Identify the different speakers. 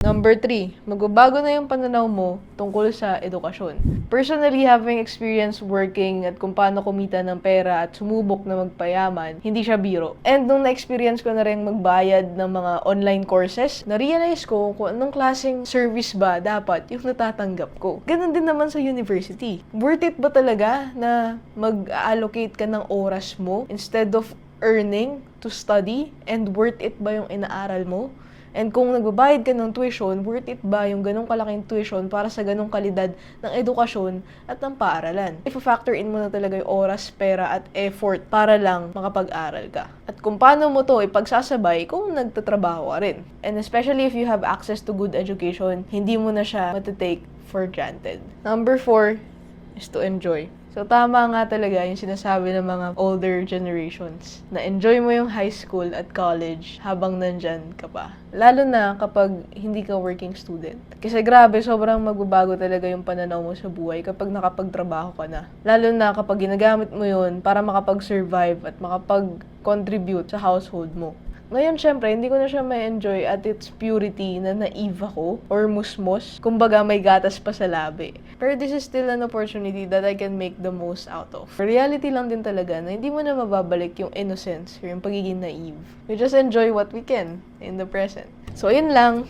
Speaker 1: Number 3, magbabago na yung pananaw mo tungkol sa edukasyon. Personally, having experience working at kung paano kumita ng pera at sumubok na magpayaman, hindi siya biro. And nung na-experience ko na rin magbayad ng mga online courses, na-realize ko kung anong klaseng service ba dapat yung natatanggap ko. Ganon din naman sa university. Worth it ba talaga na mag-allocate ka ng oras mo instead of earning to study? And worth it ba yung inaaral mo? And kung nagbabayad ka ng tuition, worth it ba yung ganong kalaking tuition para sa ganong kalidad ng edukasyon at ng paaralan? If-factor in mo na talaga yung oras, pera at effort para lang makapag-aral ka. At kung paano mo to ipagsasabay kung nagtatrabaho ka rin. And especially if you have access to good education, hindi mo na siya matitake for granted. Number 4 is to enjoy. So, tama nga talaga yung sinasabi ng mga older generations na enjoy mo yung high school at college habang nandyan ka pa. Lalo na kapag hindi ka working student. Kasi grabe, sobrang magbabago talaga yung pananaw mo sa buhay kapag nakapagtrabaho ka na. Lalo na kapag ginagamit mo yun para makapag-survive at makapag-contribute sa household mo. Ngayon, syempre, hindi ko na siya ma-enjoy at its purity na naive ako or musmos. Kumbaga, may gatas pa sa labi. Pero this is still an opportunity that I can make the most out of. Reality lang din talaga na hindi mo na mababalik yung innocence or yung pagiging naive. We just enjoy what we can in the present. So, yun lang.